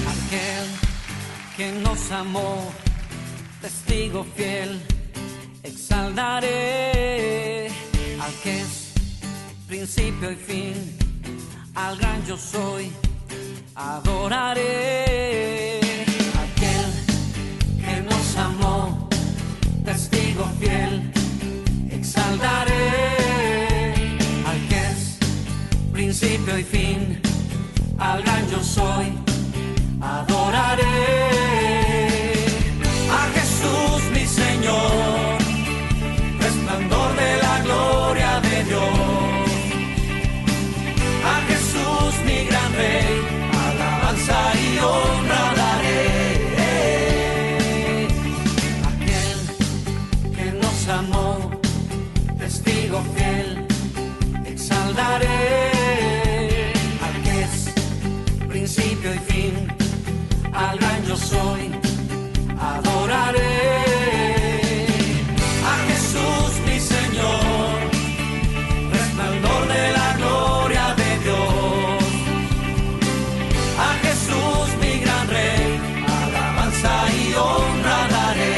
Aquel que nos amó, testigo fiel, exaltaré al que es principio y fin, al gran yo soy, adoraré. Aquel que nos amó, testigo fiel, exaltaré al que es principio y fin, al gran yo soy, adoraré. A Jesús mi Señor, resplandor de la gloria de Dios. A Jesús mi gran Rey, alabanza y honra daré. Aquel que nos amó, testigo fiel, exaltaré al que es principio y fin, al gran yo soy, adoraré. A Jesús mi Señor, resplandor de la gloria de Dios. A Jesús mi gran Rey, alabanza y honra daré.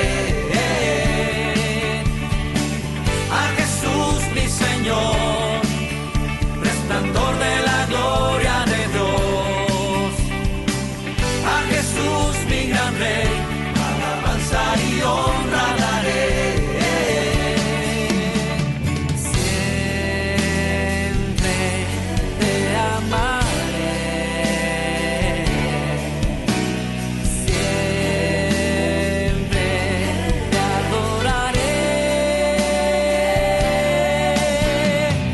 A Jesús mi Señor, resplandor de la gloria de Dios. A Jesús mi gran Rey, alabanza y honra daré. Siempre te amaré, siempre te adoraré,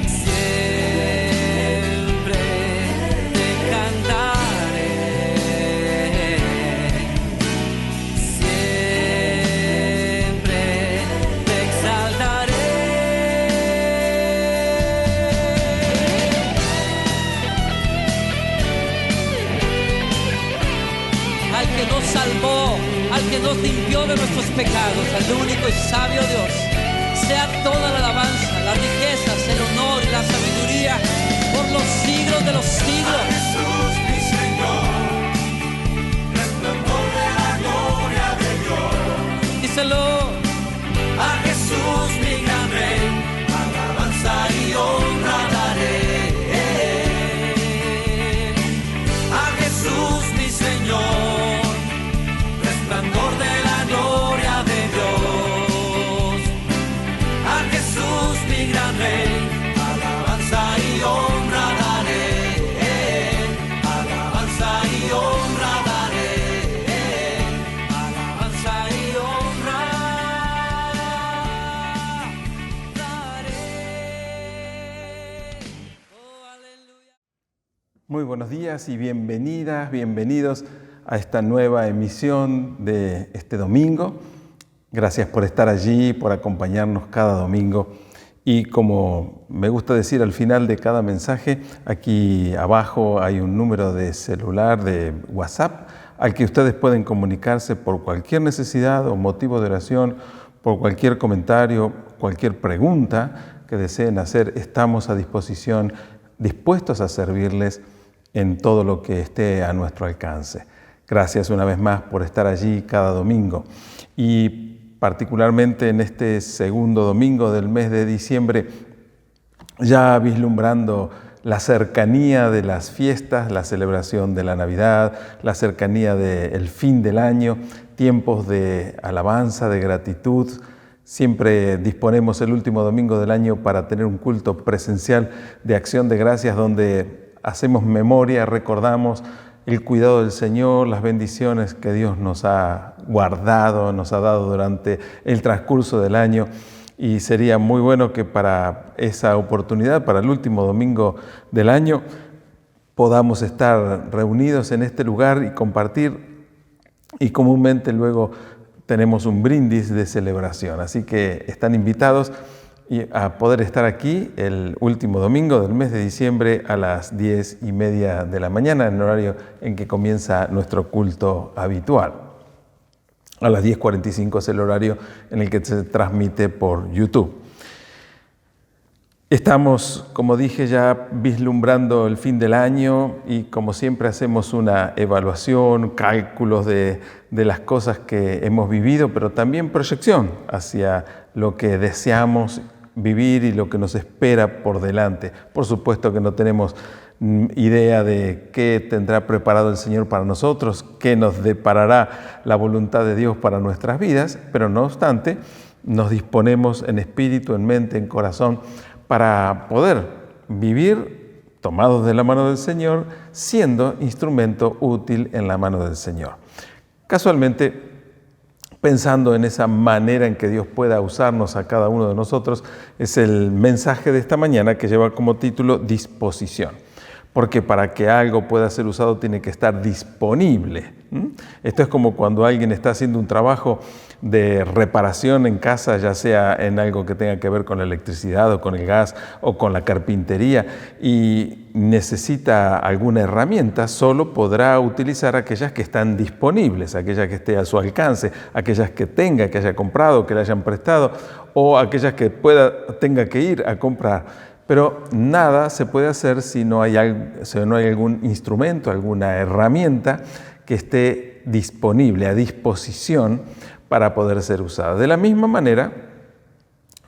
siempre te cantaré, siempre te exaltaré. Al que nos salvó, al que nos limpió de nuestros pecados, al único y sabio Dios, sea toda la alabanza, las riquezas, el honor y la sabiduría por los siglos de los siglos. Jesús mi Señor, resplandor de la gloria de Dios. Díselo. A Jesús mi gran Rey, alabanza y honra daré. A Jesús mi Señor, resplandor de la gloria de Dios. A Jesús mi gran Rey, alabanza y honra daré. Alabanza y honra daré. Alabanza y honra daré. Oh, aleluya. Muy buenos días y bienvenidas, bienvenidos a esta nueva emisión de este domingo. Gracias por estar allí, por acompañarnos cada domingo. Y como me gusta decir al final de cada mensaje, aquí abajo hay un número de celular, de WhatsApp, al que ustedes pueden comunicarse por cualquier necesidad o motivo de oración, por cualquier comentario, cualquier pregunta que deseen hacer. Estamos a disposición, dispuestos a servirles en todo lo que esté a nuestro alcance. Gracias una vez más por estar allí cada domingo. Y particularmente en este segundo domingo del mes de diciembre, ya vislumbrando la cercanía de las fiestas, la celebración de la Navidad, la cercanía del fin del año, tiempos de alabanza, de gratitud. Siempre disponemos el último domingo del año para tener un culto presencial de acción de gracias donde hacemos memoria, recordamos el cuidado del Señor, las bendiciones que Dios nos ha guardado, nos ha dado durante el transcurso del año. Y sería muy bueno que para esa oportunidad, para el último domingo del año, podamos estar reunidos en este lugar y compartir. Y comúnmente luego tenemos un brindis de celebración. Así que están invitados a poder estar aquí el último domingo del mes de diciembre a las 10:30 de la mañana, en el horario en que comienza nuestro culto habitual. A las 10:45 es el horario en el que se transmite por YouTube. Estamos, como dije, ya vislumbrando el fin del año y como siempre hacemos una evaluación, cálculos de las cosas que hemos vivido, pero también proyección hacia lo que deseamos vivir y lo que nos espera por delante. Por supuesto que no tenemos idea de qué tendrá preparado el Señor para nosotros, qué nos deparará la voluntad de Dios para nuestras vidas, pero no obstante, nos disponemos en espíritu, en mente, en corazón, para poder vivir tomados de la mano del Señor, siendo instrumento útil en la mano del Señor. Casualmente, pensando en esa manera en que Dios pueda usarnos a cada uno de nosotros, es el mensaje de esta mañana que lleva como título Disposición. Porque para que algo pueda ser usado tiene que estar disponible. Esto es como cuando alguien está haciendo un trabajo de reparación en casa, ya sea en algo que tenga que ver con la electricidad o con el gas o con la carpintería, y necesita alguna herramienta, solo podrá utilizar aquellas que están disponibles, aquellas que esté a su alcance, aquellas que tenga, que haya comprado, que le hayan prestado, o aquellas que tenga que ir a comprar. Pero nada se puede hacer si no hay algún instrumento, alguna herramienta que esté disponible, a disposición para poder ser usada. De la misma manera,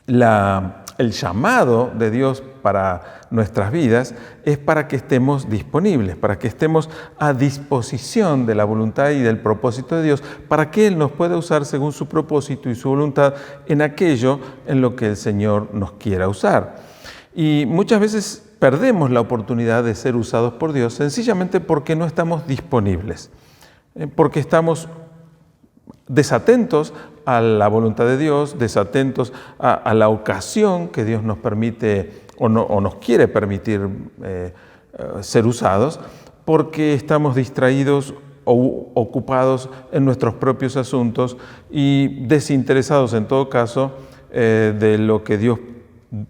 el llamado de Dios para nuestras vidas es para que estemos disponibles, para que estemos a disposición de la voluntad y del propósito de Dios, para que Él nos pueda usar según su propósito y su voluntad en aquello en lo que el Señor nos quiera usar. Y muchas veces perdemos la oportunidad de ser usados por Dios sencillamente porque no estamos disponibles, porque estamos desatentos a la voluntad de Dios, desatentos a la ocasión que Dios nos permite o nos quiere permitir ser usados, porque estamos distraídos o ocupados en nuestros propios asuntos y desinteresados en todo caso de lo que Dios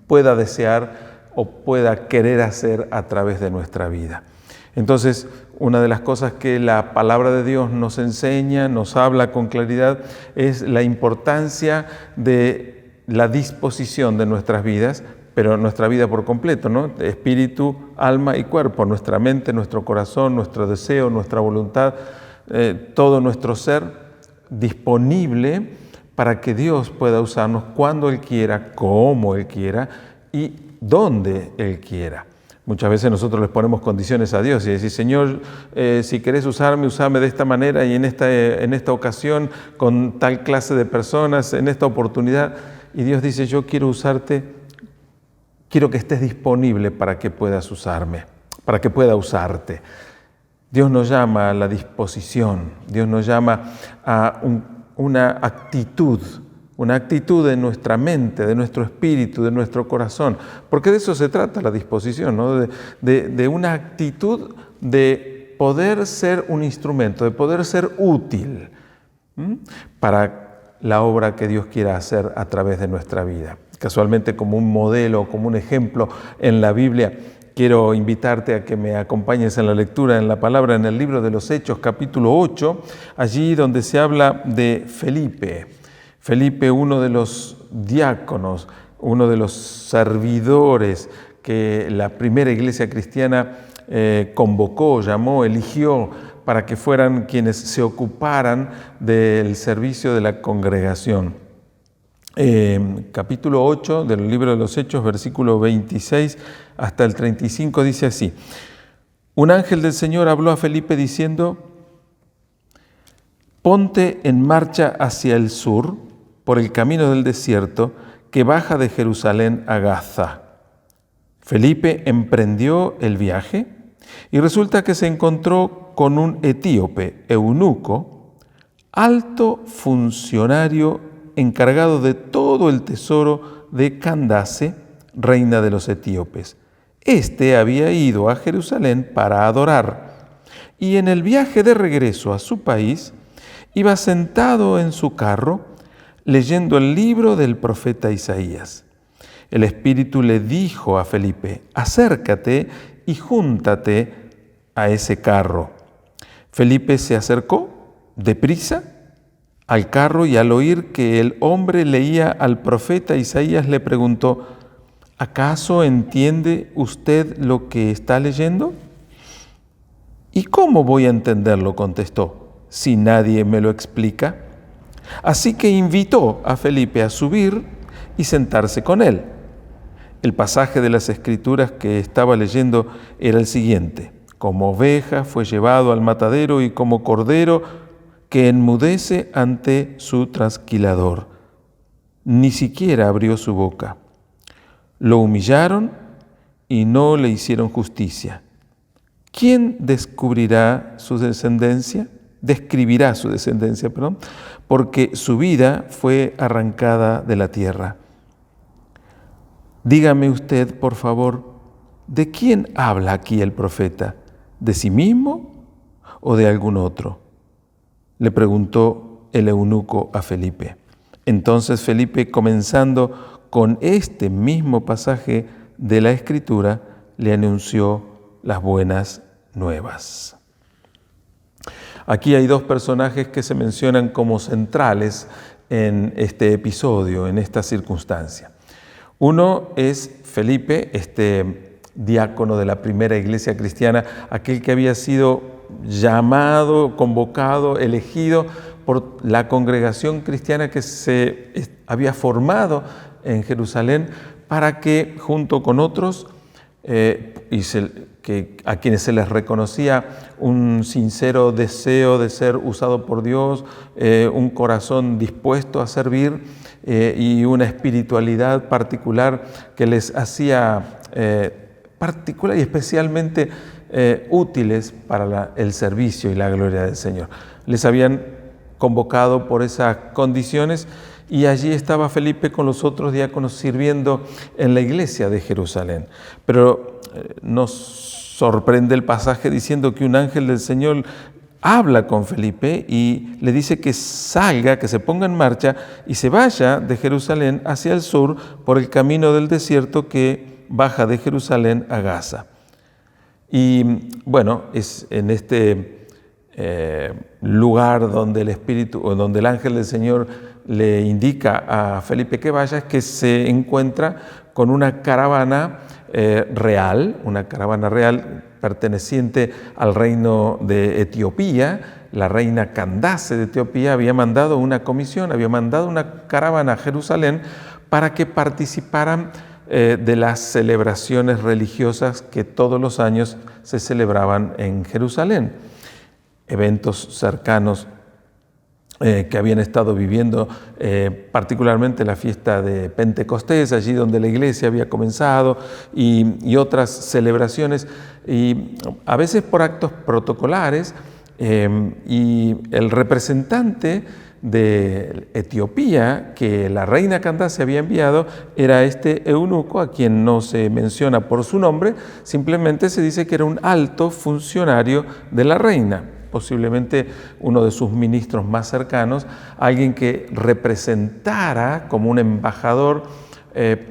pueda desear o pueda querer hacer a través de nuestra vida. Entonces, una de las cosas que la palabra de Dios nos enseña, nos habla con claridad, es la importancia de la disposición de nuestras vidas, pero nuestra vida por completo, ¿no? Espíritu, alma y cuerpo, nuestra mente, nuestro corazón, nuestro deseo, nuestra voluntad, todo nuestro ser disponible para que Dios pueda usarnos cuando Él quiera, como Él quiera y donde Él quiera. Muchas veces nosotros les ponemos condiciones a Dios y decimos, Señor, si querés usarme, usame de esta manera y en esta ocasión, con tal clase de personas, en esta oportunidad. Y Dios dice, yo quiero usarte, quiero que estés disponible para que puedas usarme, para que pueda usarte. Dios nos llama a la disposición, Dios nos llama a una actitud de nuestra mente, de nuestro espíritu, de nuestro corazón, porque de eso se trata la disposición, ¿no? de una actitud de poder ser un instrumento, de poder ser útil para la obra que Dios quiera hacer a través de nuestra vida. Casualmente, como un modelo, como un ejemplo en la Biblia, quiero invitarte a que me acompañes en la lectura, en la palabra, en el libro de los Hechos, capítulo 8, allí donde se habla de Felipe. Felipe, uno de los diáconos, uno de los servidores que la primera iglesia cristiana convocó, llamó, eligió para que fueran quienes se ocuparan del servicio de la congregación. Capítulo 8 del libro de los Hechos, versículo 26 hasta el 35, dice así: Un ángel del Señor habló a Felipe diciendo: Ponte en marcha hacia el sur, por el camino del desierto que baja de Jerusalén a Gaza. Felipe emprendió el viaje y resulta que se encontró con un etíope, eunuco, alto funcionario encargado de todo el tesoro de Candace, reina de los etíopes. Este había ido a Jerusalén para adorar, y en el viaje de regreso a su país, iba sentado en su carro, leyendo el libro del profeta Isaías. El Espíritu le dijo a Felipe: acércate y júntate a ese carro. Felipe se acercó deprisa al carro y al oír que el hombre leía al profeta Isaías le preguntó: ¿Acaso entiende usted lo que está leyendo? ¿Y cómo voy a entenderlo?, contestó, si nadie me lo explica. Así que invitó a Felipe a subir y sentarse con él. El pasaje de las Escrituras que estaba leyendo era el siguiente: como oveja fue llevado al matadero y como cordero que enmudece ante su trasquilador, ni siquiera abrió su boca. Lo humillaron y no le hicieron justicia. ¿Quién descubrirá su descendencia? Describirá su descendencia, porque su vida fue arrancada de la tierra. Dígame usted, por favor, ¿de quién habla aquí el profeta? ¿De sí mismo o de algún otro?, le preguntó el eunuco a Felipe. Entonces Felipe, comenzando con este mismo pasaje de la Escritura, le anunció las buenas nuevas. Aquí hay dos personajes que se mencionan como centrales en este episodio, en esta circunstancia. Uno es Felipe, este diácono de la primera iglesia cristiana, aquel que había sido llamado, convocado, elegido por la congregación cristiana que se había formado en Jerusalén para que, junto con otros, a quienes se les reconocía un sincero deseo de ser usado por Dios, un corazón dispuesto a servir y una espiritualidad particular que les hacía particular y especialmente útiles para el servicio y la gloria del Señor. Les habían convocado por esas condiciones y allí estaba Felipe con los otros diáconos sirviendo en la iglesia de Jerusalén. Pero nos sorprende el pasaje diciendo que un ángel del Señor habla con Felipe y le dice que salga, que se ponga en marcha y se vaya de Jerusalén hacia el sur por el camino del desierto que baja de Jerusalén a Gaza. Y bueno, es en este lugar donde el Espíritu, o donde el ángel del Señor le indica a Felipe que vaya, es que se encuentra con una caravana real perteneciente al reino de Etiopía. La reina Candace de Etiopía había mandado una comisión, había mandado una caravana a Jerusalén para que participaran de las celebraciones religiosas que todos los años se celebraban en Jerusalén. Eventos cercanos que habían estado viviendo, particularmente la fiesta de Pentecostés, allí donde la iglesia había comenzado, y otras celebraciones, y a veces por actos protocolares, y el representante de Etiopía que la reina Candace había enviado era este eunuco, a quien no se menciona por su nombre, simplemente se dice que era un alto funcionario de la reina, posiblemente uno de sus ministros más cercanos, alguien que representara como un embajador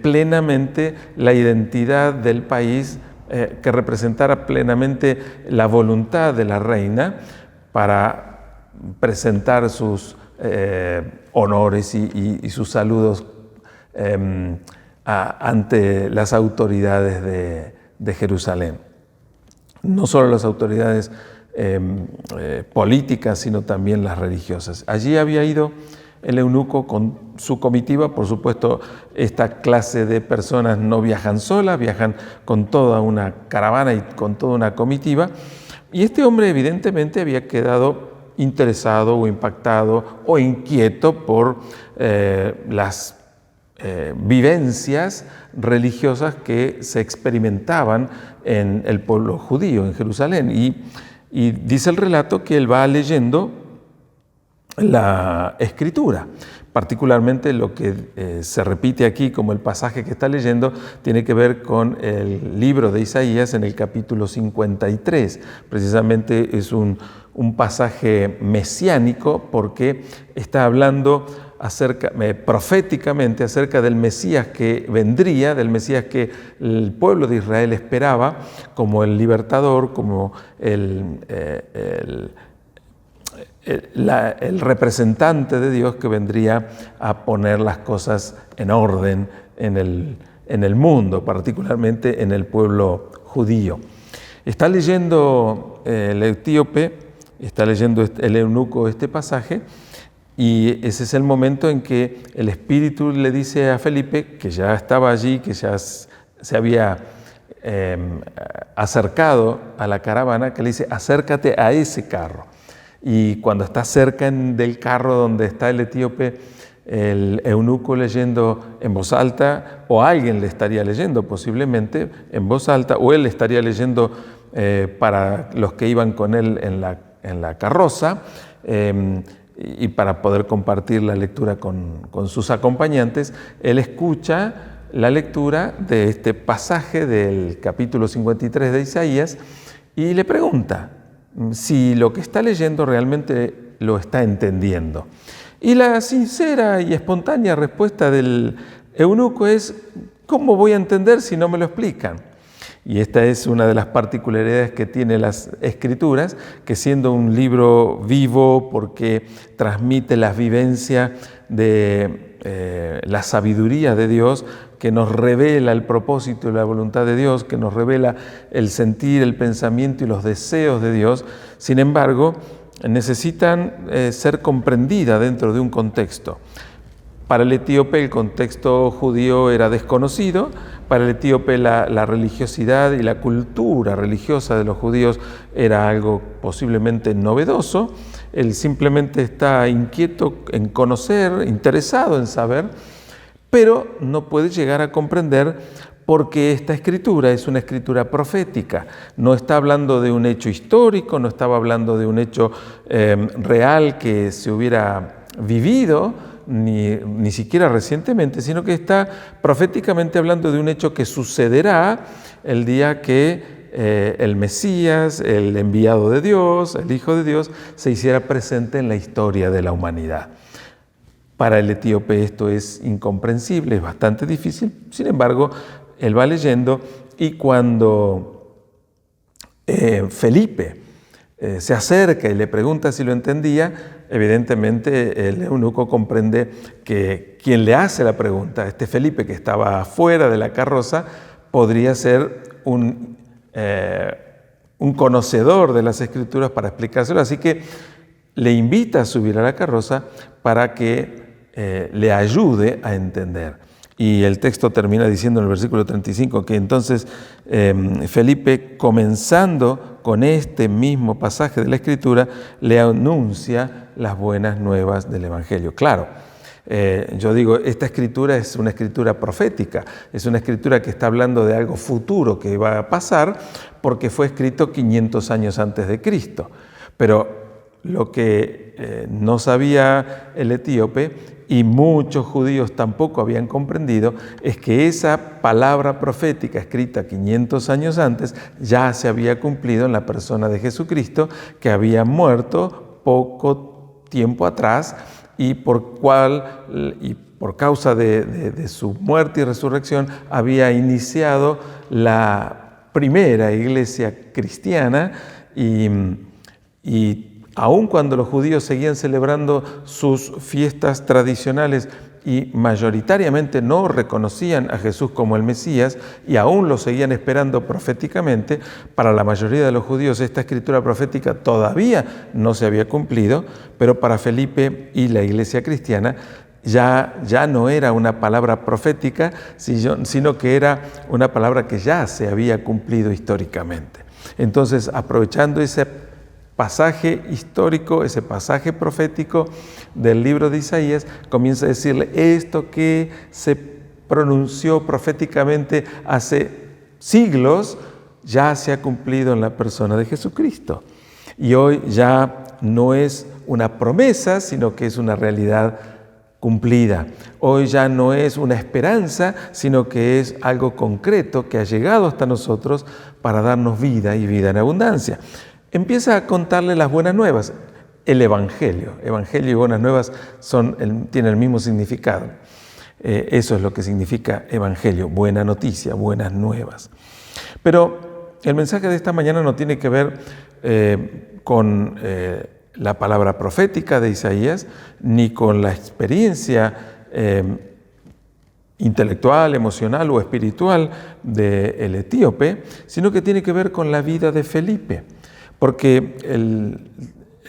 plenamente la identidad del país, que representara plenamente la voluntad de la reina para presentar sus honores y sus saludos ante las autoridades de Jerusalén. No solo las autoridades políticas, sino también las religiosas. Allí había ido el eunuco con su comitiva. Por supuesto, esta clase de personas no viajan solas, viajan con toda una caravana y con toda una comitiva. Y este hombre evidentemente había quedado interesado o impactado o inquieto por las vivencias religiosas que se experimentaban en el pueblo judío, en Jerusalén. Y dice el relato que él va leyendo la Escritura. Particularmente lo que se repite aquí como el pasaje que está leyendo tiene que ver con el libro de Isaías en el capítulo 53. Precisamente es un pasaje mesiánico porque está hablando proféticamente acerca del Mesías que vendría, del Mesías que el pueblo de Israel esperaba como el libertador, como el representante de Dios que vendría a poner las cosas en orden en en el mundo, particularmente en el pueblo judío. Está leyendo el etíope, está leyendo el eunuco este pasaje, y ese es el momento en que el Espíritu le dice a Felipe, que ya estaba allí, que ya se había acercado a la caravana, que le dice: acércate a ese carro. Y cuando está cerca del carro donde está el etíope, el eunuco leyendo en voz alta, o alguien le estaría leyendo posiblemente en voz alta, o él estaría leyendo para los que iban con él en la carroza, y para poder compartir la lectura con sus acompañantes, él escucha la lectura de este pasaje del capítulo 53 de Isaías y le pregunta si lo que está leyendo realmente lo está entendiendo. Y la sincera y espontánea respuesta del eunuco es: ¿cómo voy a entender si no me lo explican? Y esta es una de las particularidades que tiene las Escrituras, que siendo un libro vivo porque transmite las vivencias de la sabiduría de Dios, que nos revela el propósito y la voluntad de Dios, que nos revela el sentir, el pensamiento y los deseos de Dios. Sin embargo, necesitan ser comprendidas dentro de un contexto. Para el etíope el contexto judío era desconocido. Para el etíope la religiosidad y la cultura religiosa de los judíos era algo posiblemente novedoso. Él simplemente está inquieto en conocer, interesado en saber, pero no puede llegar a comprender porque esta escritura es una escritura profética. No está hablando de un hecho histórico, no estaba hablando de un hecho real que se hubiera vivido, ni siquiera recientemente, sino que está proféticamente hablando de un hecho que sucederá el día que el Mesías, el enviado de Dios, el Hijo de Dios, se hiciera presente en la historia de la humanidad. Para el etíope esto es incomprensible, es bastante difícil. Sin embargo, él va leyendo y cuando Felipe se acerca y le pregunta si lo entendía, evidentemente el eunuco comprende que quien le hace la pregunta, este Felipe que estaba fuera de la carroza, podría ser un conocedor de las Escrituras para explicárselo. Así que le invita a subir a la carroza para que le ayude a entender. Y el texto termina diciendo en el versículo 35 que entonces Felipe, comenzando con este mismo pasaje de la Escritura, le anuncia las buenas nuevas del Evangelio. Claro, yo digo, esta escritura es una escritura profética, es una escritura que está hablando de algo futuro que va a pasar porque fue escrito 500 años antes de Cristo. Pero lo que no sabía el etíope y muchos judíos tampoco habían comprendido es que esa palabra profética escrita 500 años antes ya se había cumplido en la persona de Jesucristo, que había muerto poco tiempo atrás y por causa de su muerte y resurrección había iniciado la primera iglesia cristiana y aun cuando los judíos seguían celebrando sus fiestas tradicionales y mayoritariamente no reconocían a Jesús como el Mesías y aún lo seguían esperando proféticamente, para la mayoría de los judíos esta escritura profética todavía no se había cumplido, pero para Felipe y la iglesia cristiana ya no era una palabra profética, sino que era una palabra que ya se había cumplido históricamente. Entonces, aprovechando ese pasaje histórico, ese pasaje profético del libro de Isaías, comienza a decirle: esto que se pronunció proféticamente hace siglos, ya se ha cumplido en la persona de Jesucristo. Y hoy ya no es una promesa, sino que es una realidad cumplida. Hoy ya no es una esperanza, sino que es algo concreto que ha llegado hasta nosotros para darnos vida y vida en abundancia. Empieza a contarle las buenas nuevas, el Evangelio. Evangelio y buenas nuevas tienen el mismo significado. Eso es lo que significa Evangelio, buena noticia, buenas nuevas. Pero el mensaje de esta mañana no tiene que ver con la palabra profética de Isaías, ni con la experiencia intelectual, emocional o espiritual del etíope, sino que tiene que ver con la vida de Felipe, porque el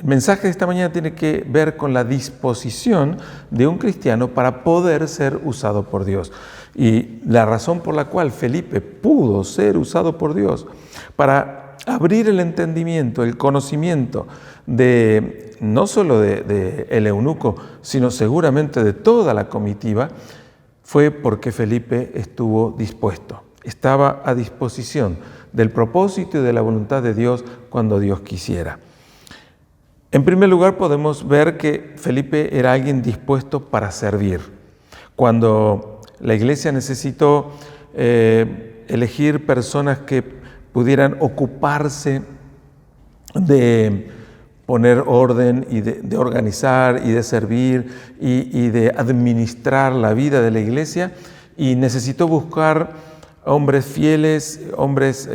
mensaje de esta mañana tiene que ver con la disposición de un cristiano para poder ser usado por Dios. Y la razón por la cual Felipe pudo ser usado por Dios para abrir el entendimiento, el conocimiento de no solo de el eunuco, sino seguramente de toda la comitiva, fue porque Felipe estuvo dispuesto, estaba a disposición del propósito y de la voluntad de Dios cuando Dios quisiera. En primer lugar, podemos ver que Felipe era alguien dispuesto para servir. Cuando la iglesia necesitó elegir personas que pudieran ocuparse de poner orden y de organizar y de servir y de administrar la vida de la iglesia, y necesitó buscar hombres fieles, hombres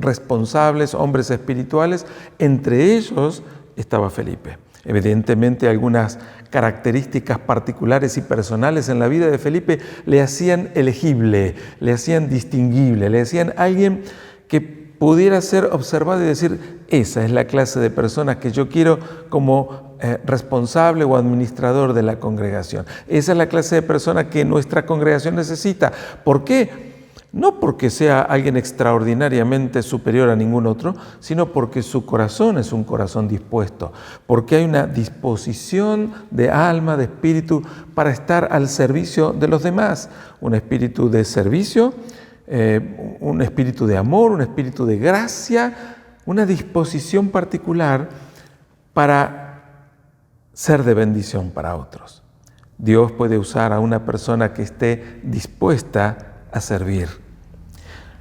responsables, hombres espirituales. Entre ellos estaba Felipe. Evidentemente, algunas características particulares y personales en la vida de Felipe le hacían elegible, le hacían distinguible, le hacían alguien que pudiera ser observado y decir: esa es la clase de personas que yo quiero como responsable o administrador de la congregación. Esa es la clase de persona que nuestra congregación necesita. ¿Por qué? No porque sea alguien extraordinariamente superior a ningún otro, sino porque su corazón es un corazón dispuesto, porque hay una disposición de alma, de espíritu, para estar al servicio de los demás. Un espíritu de servicio, un espíritu de amor, un espíritu de gracia, una disposición particular para ser de bendición para otros. Dios puede usar a una persona que esté dispuesta a servir.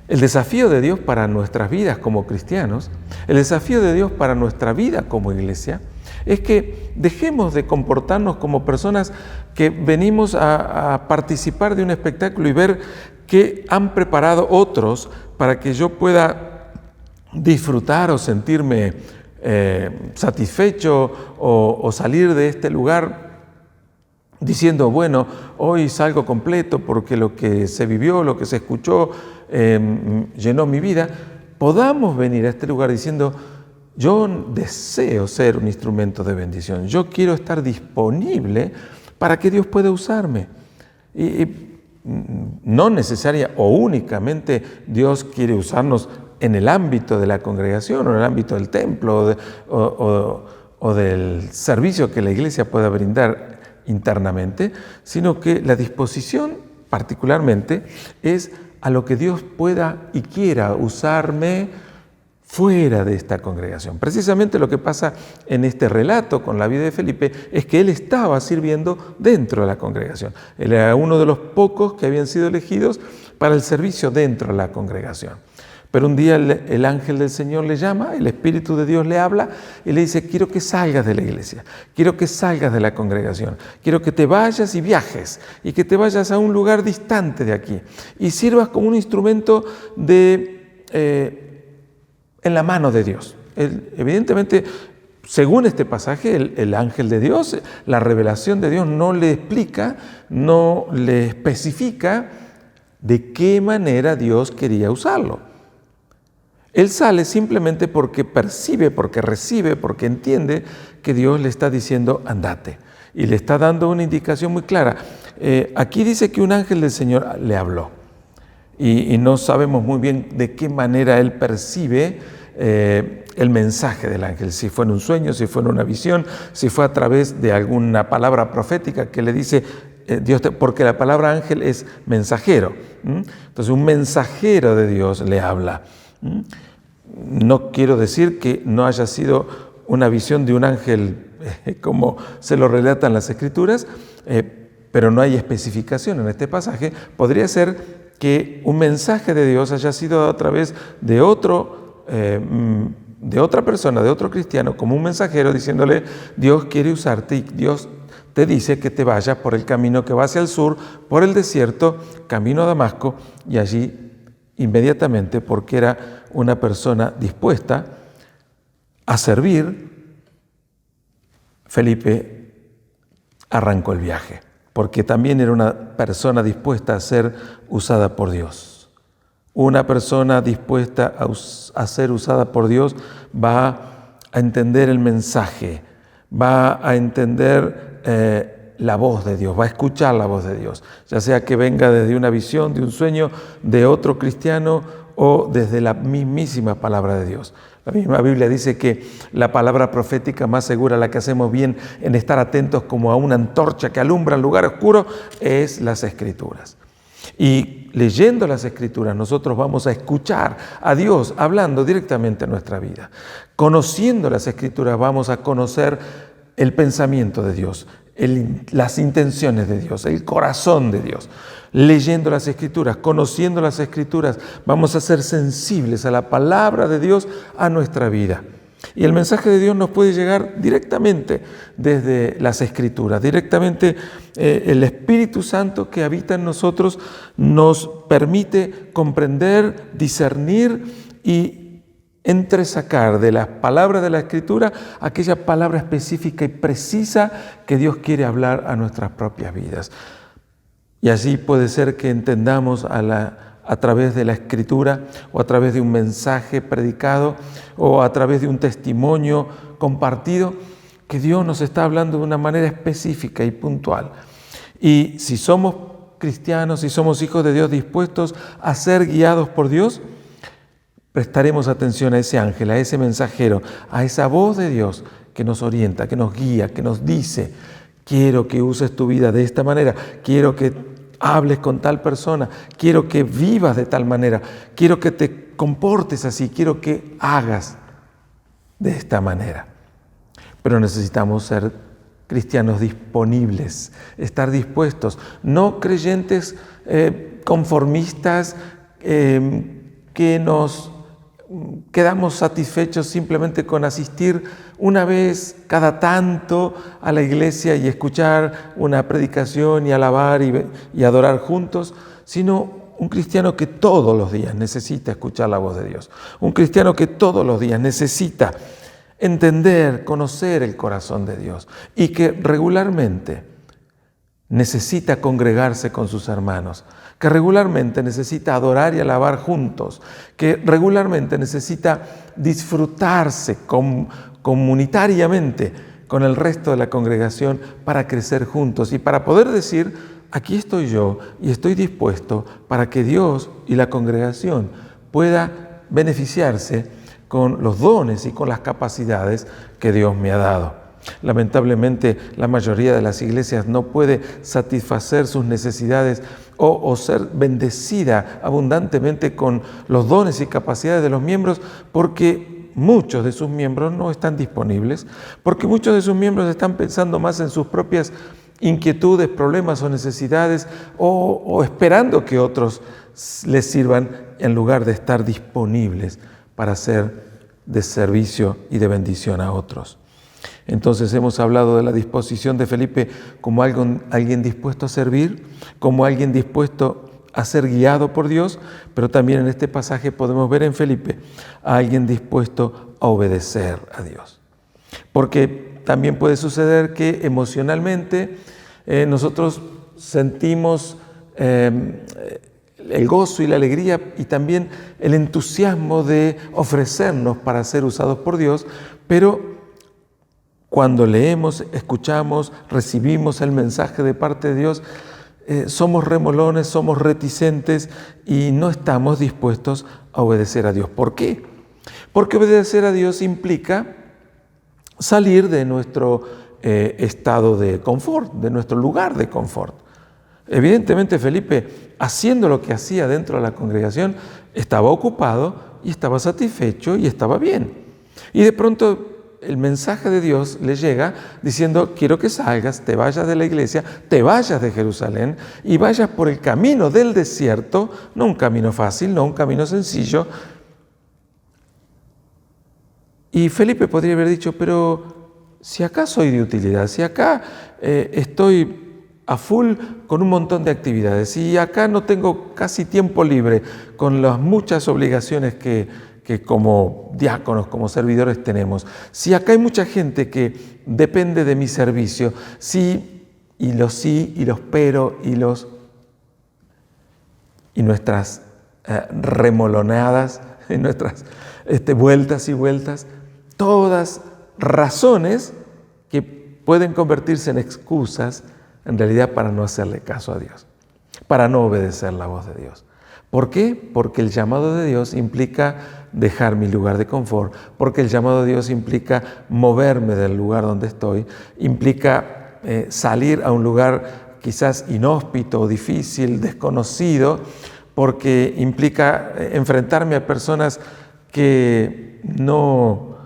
El desafío de Dios para nuestras vidas como cristianos, el desafío de Dios para nuestra vida como iglesia, es que dejemos de comportarnos como personas que venimos a participar de un espectáculo y ver qué han preparado otros para que yo pueda disfrutar o sentirme satisfecho o salir de este lugar diciendo: bueno, hoy salgo completo porque lo que se vivió, lo que se escuchó, llenó mi vida. Podamos venir a este lugar diciendo: yo deseo ser un instrumento de bendición, yo quiero estar disponible para que Dios pueda usarme. Y no necesaria o únicamente Dios quiere usarnos en el ámbito de la congregación o en el ámbito del templo o del servicio que la iglesia pueda brindar internamente, sino que la disposición particularmente es a lo que Dios pueda y quiera usarme fuera de esta congregación. Precisamente lo que pasa en este relato con la vida de Felipe es que él estaba sirviendo dentro de la congregación. Él era uno de los pocos que habían sido elegidos para el servicio dentro de la congregación. Pero un día el ángel del Señor le llama, el Espíritu de Dios le habla y le dice: quiero que salgas de la iglesia, quiero que salgas de la congregación, quiero que te vayas y viajes y que te vayas a un lugar distante de aquí y sirvas como un instrumento en la mano de Dios. Evidentemente, según este pasaje, el ángel de Dios, la revelación de Dios no le explica, no le especifica de qué manera Dios quería usarlo. Él sale simplemente porque percibe, porque recibe, porque entiende que Dios le está diciendo: andate. Y le está dando una indicación muy clara. Aquí dice que un ángel del Señor le habló. Y no sabemos muy bien de qué manera él percibe el mensaje del ángel. Si fue en un sueño, si fue en una visión, si fue a través de alguna palabra profética que le dice Dios, porque la palabra ángel es mensajero. Entonces un mensajero de Dios le habla. No quiero decir que no haya sido una visión de un ángel como se lo relatan las Escrituras, pero no hay especificación en este pasaje. Podría ser que un mensaje de Dios haya sido a través de otra persona, de otro cristiano, como un mensajero diciéndole: Dios quiere usarte y Dios te dice que te vayas por el camino que va hacia el sur, por el desierto, camino a Damasco, y allí inmediatamente, porque era una persona dispuesta a servir, Felipe arrancó el viaje. porque también era una persona dispuesta a ser usada por Dios. Una persona dispuesta a ser usada por Dios va a entender el mensaje, va a entender la voz de Dios, va a escuchar la voz de Dios, ya sea que venga desde una visión, de un sueño de otro cristiano o desde la mismísima palabra de Dios. La misma Biblia dice que la palabra profética más segura, la que hacemos bien en estar atentos como a una antorcha que alumbra el lugar oscuro, es las Escrituras. Y leyendo las Escrituras nosotros vamos a escuchar a Dios hablando directamente a nuestra vida. Conociendo las Escrituras vamos a conocer el pensamiento de Dios, las intenciones de Dios, el corazón de Dios. Leyendo las Escrituras, conociendo las Escrituras, vamos a ser sensibles a la palabra de Dios a nuestra vida. Y el mensaje de Dios nos puede llegar directamente desde las Escrituras, directamente el Espíritu Santo que habita en nosotros nos permite comprender, discernir y entresacar de las palabras de la Escritura aquella palabra específica y precisa que Dios quiere hablar a nuestras propias vidas. Y así puede ser que entendamos a través de la Escritura o a través de un mensaje predicado o a través de un testimonio compartido que Dios nos está hablando de una manera específica y puntual. Y si somos cristianos, si somos hijos de Dios dispuestos a ser guiados por Dios, prestaremos atención a ese ángel, a ese mensajero, a esa voz de Dios que nos orienta, que nos guía, que nos dice: quiero que uses tu vida de esta manera, quiero que hables con tal persona, quiero que vivas de tal manera, quiero que te comportes así, quiero que hagas de esta manera. Pero necesitamos ser cristianos disponibles, estar dispuestos, no creyentes conformistas que nos quedamos satisfechos simplemente con asistir una vez cada tanto a la iglesia y escuchar una predicación y alabar y adorar juntos, sino un cristiano que todos los días necesita escuchar la voz de Dios. Un cristiano que todos los días necesita entender, conocer el corazón de Dios y que regularmente necesita congregarse con sus hermanos, que regularmente necesita adorar y alabar juntos, que regularmente necesita disfrutarse comunitariamente con el resto de la congregación para crecer juntos y para poder decir: aquí estoy yo y estoy dispuesto para que Dios y la congregación pueda beneficiarse con los dones y con las capacidades que Dios me ha dado. Lamentablemente, la mayoría de las iglesias no puede satisfacer sus necesidades o ser bendecida abundantemente con los dones y capacidades de los miembros porque muchos de sus miembros no están disponibles, porque muchos de sus miembros están pensando más en sus propias inquietudes, problemas o necesidades o esperando que otros les sirvan en lugar de estar disponibles para ser de servicio y de bendición a otros. Entonces hemos hablado de la disposición de Felipe como alguien dispuesto a servir, como alguien dispuesto a ser guiado por Dios, pero también en este pasaje podemos ver en Felipe a alguien dispuesto a obedecer a Dios. Porque también puede suceder que emocionalmente nosotros sentimos el gozo y la alegría y también el entusiasmo de ofrecernos para ser usados por Dios, pero cuando leemos, escuchamos, recibimos el mensaje de parte de Dios, somos remolones, somos reticentes y no estamos dispuestos a obedecer a Dios. ¿Por qué? Porque obedecer a Dios implica salir de nuestro estado de confort, de nuestro lugar de confort. Evidentemente Felipe, haciendo lo que hacía dentro de la congregación, estaba ocupado y estaba satisfecho y estaba bien. Y de pronto el mensaje de Dios le llega diciendo: quiero que salgas, te vayas de la iglesia, te vayas de Jerusalén y vayas por el camino del desierto, no un camino fácil, no un camino sencillo. Y Felipe podría haber dicho: pero si acá soy de utilidad, si acá estoy a full con un montón de actividades, si acá no tengo casi tiempo libre con las muchas obligaciones que como diáconos, como servidores tenemos, si acá hay mucha gente que depende de mi servicio, si y los sí y los pero y nuestras remolonadas, y nuestras vueltas y vueltas, todas razones que pueden convertirse en excusas en realidad para no hacerle caso a Dios, para no obedecer la voz de Dios. ¿Por qué? Porque el llamado de Dios implica dejar mi lugar de confort, porque el llamado de Dios implica moverme del lugar donde estoy, implica salir a un lugar quizás inhóspito, difícil, desconocido, porque implica enfrentarme a personas que no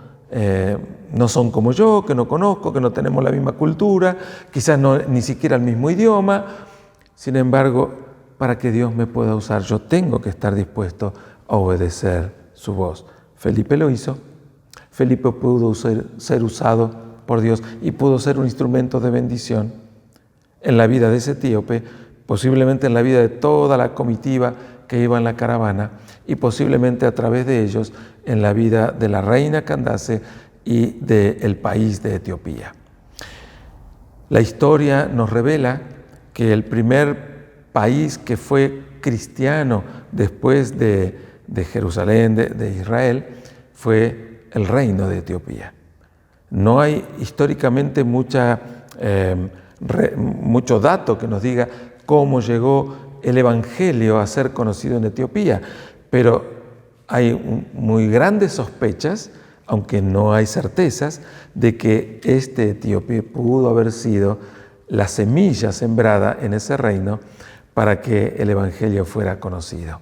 son como yo, que no conozco, que no tenemos la misma cultura, quizás ni siquiera el mismo idioma. Sin embargo, para que Dios me pueda usar, yo tengo que estar dispuesto a obedecer su voz. Felipe lo hizo. Felipe pudo ser usado por Dios y pudo ser un instrumento de bendición en la vida de ese etíope, posiblemente en la vida de toda la comitiva que iba en la caravana y posiblemente a través de ellos en la vida de la reina Candace y del país de Etiopía. La historia nos revela que el primer país que fue cristiano después de Jerusalén, de Israel, fue el reino de Etiopía. No hay históricamente mucho dato que nos diga cómo llegó el Evangelio a ser conocido en Etiopía, pero hay muy grandes sospechas, aunque no hay certezas, de que este etíope pudo haber sido la semilla sembrada en ese reino para que el Evangelio fuera conocido.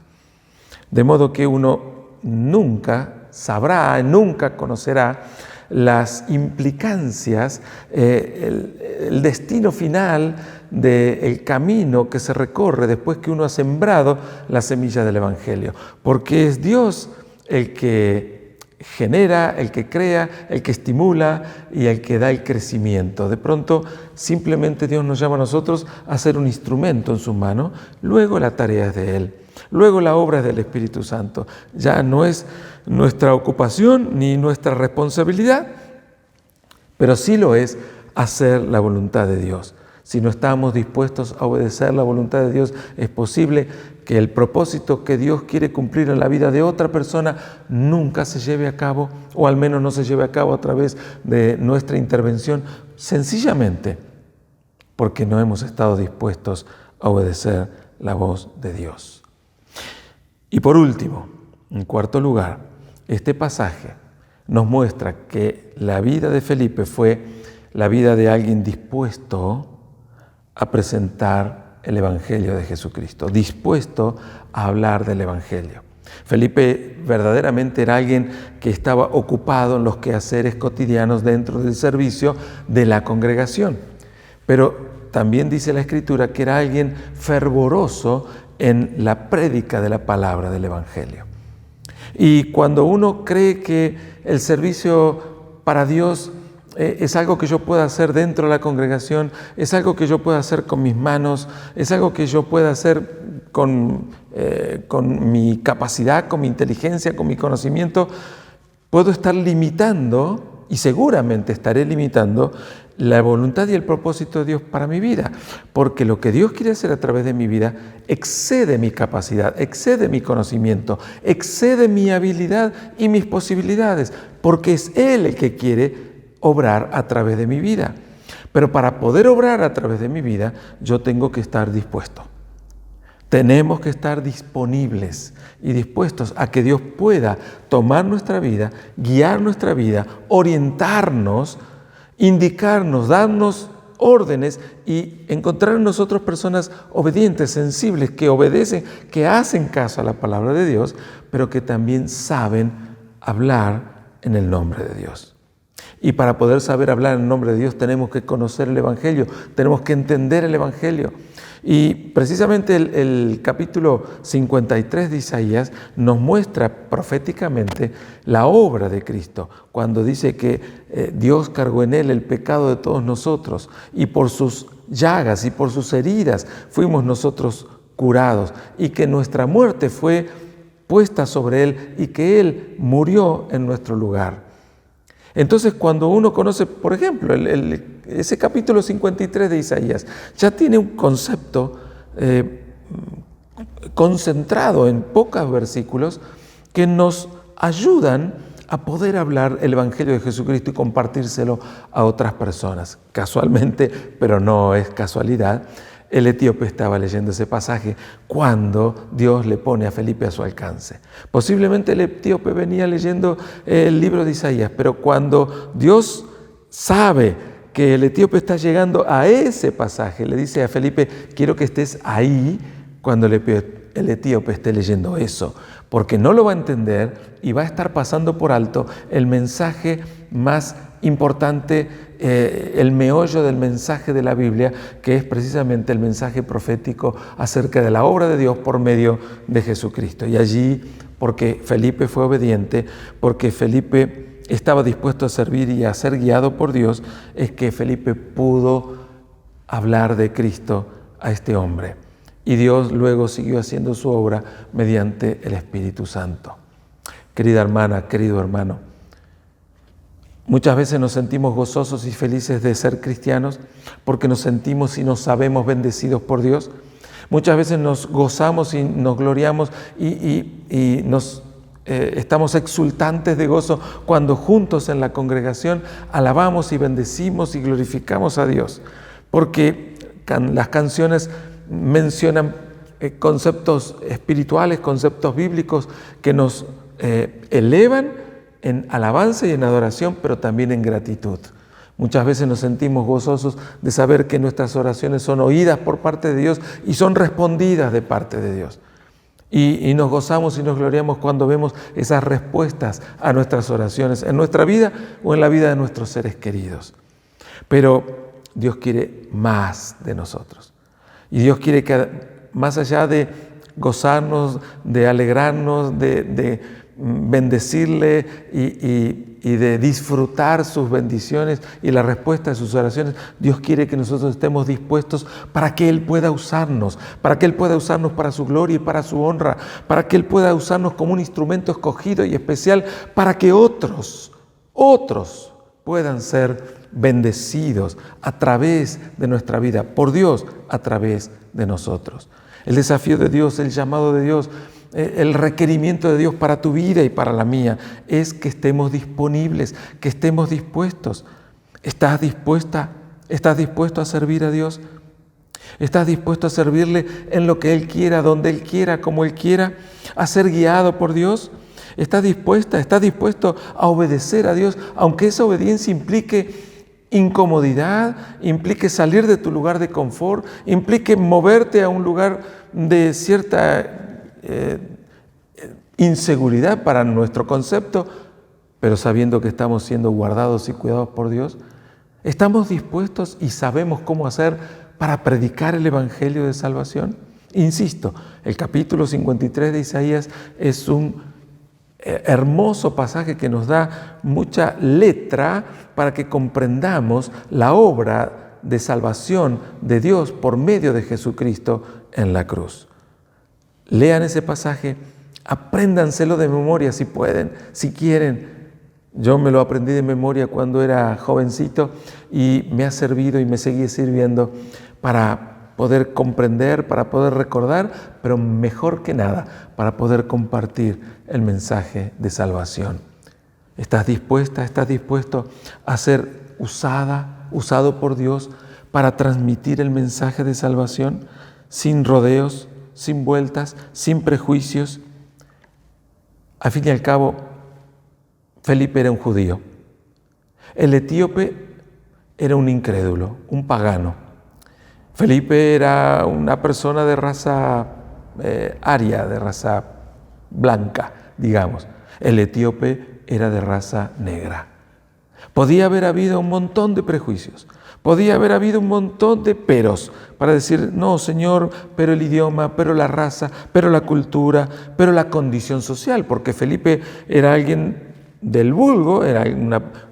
De modo que uno nunca sabrá, nunca conocerá las implicancias, el destino final del camino que se recorre después que uno ha sembrado la semilla del Evangelio. Porque es Dios el que genera, el que crea, el que estimula y el que da el crecimiento. De pronto, simplemente Dios nos llama a nosotros a ser un instrumento en su mano, luego la tarea es de Él. Luego la obra es del Espíritu Santo. Ya no es nuestra ocupación ni nuestra responsabilidad, pero sí lo es hacer la voluntad de Dios. Si no estamos dispuestos a obedecer la voluntad de Dios, es posible que el propósito que Dios quiere cumplir en la vida de otra persona nunca se lleve a cabo, o al menos no se lleve a cabo a través de nuestra intervención, sencillamente porque no hemos estado dispuestos a obedecer la voz de Dios. Y por último, en cuarto lugar, este pasaje nos muestra que la vida de Felipe fue la vida de alguien dispuesto a presentar el Evangelio de Jesucristo, dispuesto a hablar del Evangelio. Felipe verdaderamente era alguien que estaba ocupado en los quehaceres cotidianos dentro del servicio de la congregación, pero también dice la Escritura que era alguien fervoroso en la prédica de la palabra del Evangelio. Y cuando uno cree que el servicio para Dios es algo que yo pueda hacer dentro de la congregación, es algo que yo pueda hacer con mis manos, es algo que yo pueda hacer con mi capacidad, con mi inteligencia, con mi conocimiento, puedo estar limitando, y seguramente estaré limitando, la voluntad y el propósito de Dios para mi vida, porque lo que Dios quiere hacer a través de mi vida excede mi capacidad, excede mi conocimiento, excede mi habilidad y mis posibilidades, porque es Él el que quiere obrar a través de mi vida. Pero para poder obrar a través de mi vida, yo tengo que estar dispuesto. Tenemos que estar disponibles y dispuestos a que Dios pueda tomar nuestra vida, guiar nuestra vida, orientarnos, indicarnos, darnos órdenes y encontrar en nosotros personas obedientes, sensibles, que obedecen, que hacen caso a la palabra de Dios, pero que también saben hablar en el nombre de Dios. Y para poder saber hablar en el nombre de Dios tenemos que conocer el Evangelio, tenemos que entender el Evangelio. Y precisamente el capítulo 53 de Isaías nos muestra proféticamente la obra de Cristo, cuando dice que Dios cargó en Él el pecado de todos nosotros y por sus llagas y por sus heridas fuimos nosotros curados y que nuestra muerte fue puesta sobre Él y que Él murió en nuestro lugar. Entonces, cuando uno conoce, por ejemplo, el ese capítulo 53 de Isaías ya tiene un concepto concentrado en pocos versículos que nos ayudan a poder hablar el Evangelio de Jesucristo y compartírselo a otras personas. Casualmente, pero no es casualidad, el etíope estaba leyendo ese pasaje cuando Dios le pone a Felipe a su alcance. Posiblemente el etíope venía leyendo el libro de Isaías, pero cuando Dios sabe que el etíope está llegando a ese pasaje, le dice a Felipe, quiero que estés ahí cuando el etíope esté leyendo eso, porque no lo va a entender y va a estar pasando por alto el mensaje más importante, el meollo del mensaje de la Biblia, que es precisamente el mensaje profético acerca de la obra de Dios por medio de Jesucristo. Y allí, porque Felipe fue obediente, porque Felipe estaba dispuesto a servir y a ser guiado por Dios, es que Felipe pudo hablar de Cristo a este hombre. Y Dios luego siguió haciendo su obra mediante el Espíritu Santo. Querida hermana, querido hermano, muchas veces nos sentimos gozosos y felices de ser cristianos porque nos sentimos y nos sabemos bendecidos por Dios. Muchas veces nos gozamos y nos gloriamos y nos estamos exultantes de gozo cuando juntos en la congregación alabamos y bendecimos y glorificamos a Dios. Porque las canciones mencionan conceptos espirituales, conceptos bíblicos que nos elevan en alabanza y en adoración, pero también en gratitud. Muchas veces nos sentimos gozosos de saber que nuestras oraciones son oídas por parte de Dios y son respondidas de parte de Dios. Y nos gozamos y nos gloriamos cuando vemos esas respuestas a nuestras oraciones en nuestra vida o en la vida de nuestros seres queridos. Pero Dios quiere más de nosotros. Y Dios quiere que, más allá de gozarnos, de alegrarnos, de bendecirle y de disfrutar sus bendiciones y la respuesta de sus oraciones, Dios quiere que nosotros estemos dispuestos para que Él pueda usarnos, para que Él pueda usarnos para su gloria y para su honra, para que Él pueda usarnos como un instrumento escogido y especial para que otros puedan ser bendecidos a través de nuestra vida, por Dios a través de nosotros. El desafío de Dios, el llamado de Dios, el requerimiento de Dios para tu vida y para la mía es que estemos disponibles, que estemos dispuestos. ¿Estás dispuesto a servir a Dios? ¿Estás dispuesto a servirle en lo que Él quiera, donde Él quiera, como Él quiera? ¿A ser guiado por Dios? ¿Estás dispuesto a obedecer a Dios, aunque esa obediencia implique incomodidad, implique salir de tu lugar de confort, implique moverte a un lugar de cierta inseguridad para nuestro concepto, pero sabiendo que estamos siendo guardados y cuidados por Dios? ¿Estamos dispuestos y sabemos cómo hacer para predicar el Evangelio de salvación? Insisto, el capítulo 53 de Isaías es un hermoso pasaje que nos da mucha letra para que comprendamos la obra de salvación de Dios por medio de Jesucristo en la cruz. Lean ese pasaje, apréndanselo de memoria si pueden, si quieren. Yo me lo aprendí de memoria cuando era jovencito y me ha servido y me sigue sirviendo para poder comprender, para poder recordar, pero mejor que nada, para poder compartir el mensaje de salvación. ¿Estás dispuesto a ser usado por Dios para transmitir el mensaje de salvación sin rodeos, sin vueltas, sin prejuicios? Al fin y al cabo, Felipe era un judío. El etíope era un incrédulo, un pagano. Felipe era una persona de raza aria, de raza blanca, digamos. El etíope era de raza negra. Podía haber habido un montón de prejuicios, podía haber habido un montón de peros para decir, no, Señor, pero el idioma, pero la raza, pero la cultura, pero la condición social, porque Felipe era alguien del vulgo, era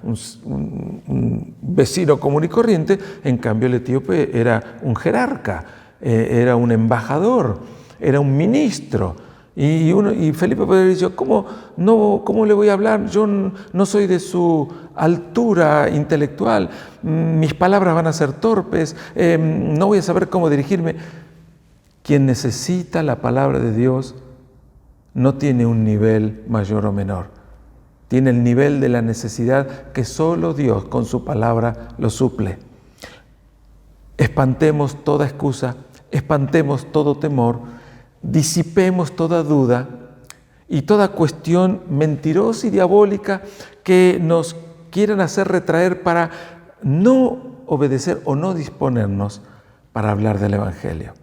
un vecino común y corriente. En cambio el etíope era un jerarca, era un embajador, era un ministro, Y Felipe puede haber dicho, ¿cómo le voy a hablar? Yo no soy de su altura intelectual, mis palabras van a ser torpes, no voy a saber cómo dirigirme. Quien necesita la palabra de Dios no tiene un nivel mayor o menor, tiene el nivel de la necesidad que solo Dios con su palabra lo suple. Espantemos toda excusa, espantemos todo temor, disipemos toda duda y toda cuestión mentirosa y diabólica que nos quieran hacer retraer para no obedecer o no disponernos para hablar del Evangelio.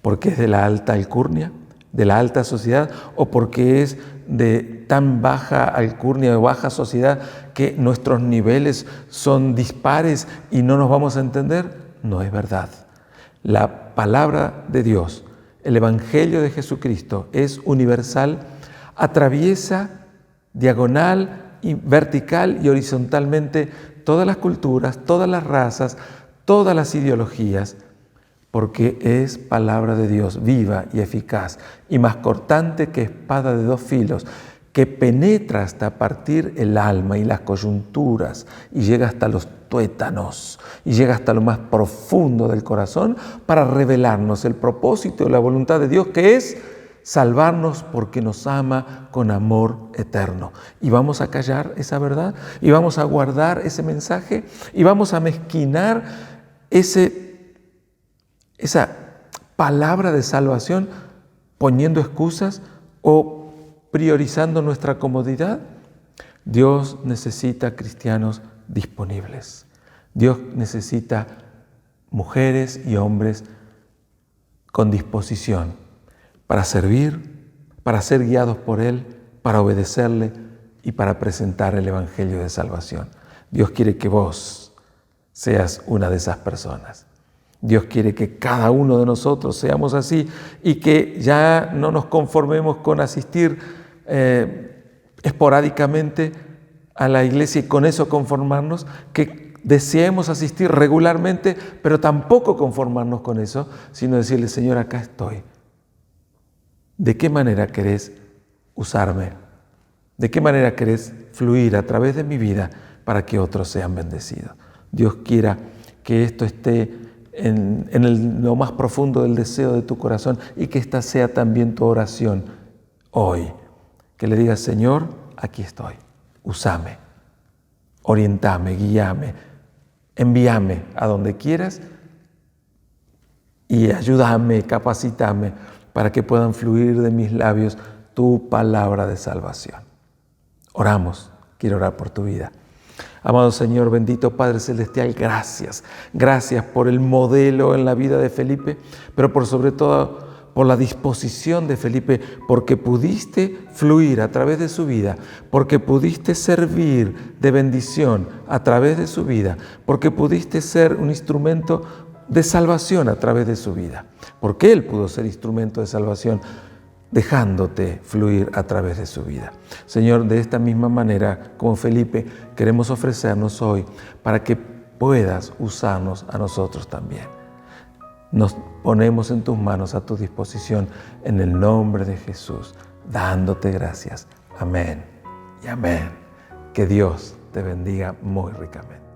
Porque es de la alta alcurnia, de la alta sociedad, o porque es de tan baja alcurnia o baja sociedad que nuestros niveles son dispares y no nos vamos a entender. No es verdad. La palabra de Dios, el Evangelio de Jesucristo es universal, atraviesa diagonal, y vertical y horizontalmente todas las culturas, todas las razas, todas las ideologías, porque es palabra de Dios viva y eficaz y más cortante que espada de 2 filos, que penetra hasta partir el alma y las coyunturas y llega hasta los tuétanos y llega hasta lo más profundo del corazón para revelarnos el propósito y la voluntad de Dios, que es salvarnos porque nos ama con amor eterno. Y vamos a callar esa verdad y vamos a guardar ese mensaje y vamos a mezquinar esa palabra de salvación poniendo excusas o priorizando nuestra comodidad. Dios necesita cristianos disponibles. Dios necesita mujeres y hombres con disposición para servir, para ser guiados por Él, para obedecerle y para presentar el Evangelio de salvación. Dios quiere que vos seas una de esas personas. Dios quiere que cada uno de nosotros seamos así y que ya no nos conformemos con asistir esporádicamente a la iglesia y con eso conformarnos, que deseemos asistir regularmente, pero tampoco conformarnos con eso, sino decirle, Señor, acá estoy. ¿De qué manera querés usarme? ¿De qué manera querés fluir a través de mi vida para que otros sean bendecidos? Dios quiera que esto esté en lo más profundo del deseo de tu corazón y que esta sea también tu oración hoy. Que le digas, Señor, aquí estoy, úsame, orientame, guíame, envíame a donde quieras y ayúdame, capacítame para que puedan fluir de mis labios tu palabra de salvación. Oramos, quiero orar por tu vida. Amado Señor, bendito Padre Celestial, gracias. Gracias por el modelo en la vida de Felipe, pero por sobre todo por la disposición de Felipe, porque pudiste fluir a través de su vida, porque pudiste servir de bendición a través de su vida, porque pudiste ser un instrumento de salvación a través de su vida, porque Él pudo ser instrumento de salvación dejándote fluir a través de su vida. Señor, de esta misma manera, como Felipe, queremos ofrecernos hoy para que puedas usarnos a nosotros también. Nos ponemos en tus manos a tu disposición en el nombre de Jesús, dándote gracias. Amén y amén. Que Dios te bendiga muy ricamente.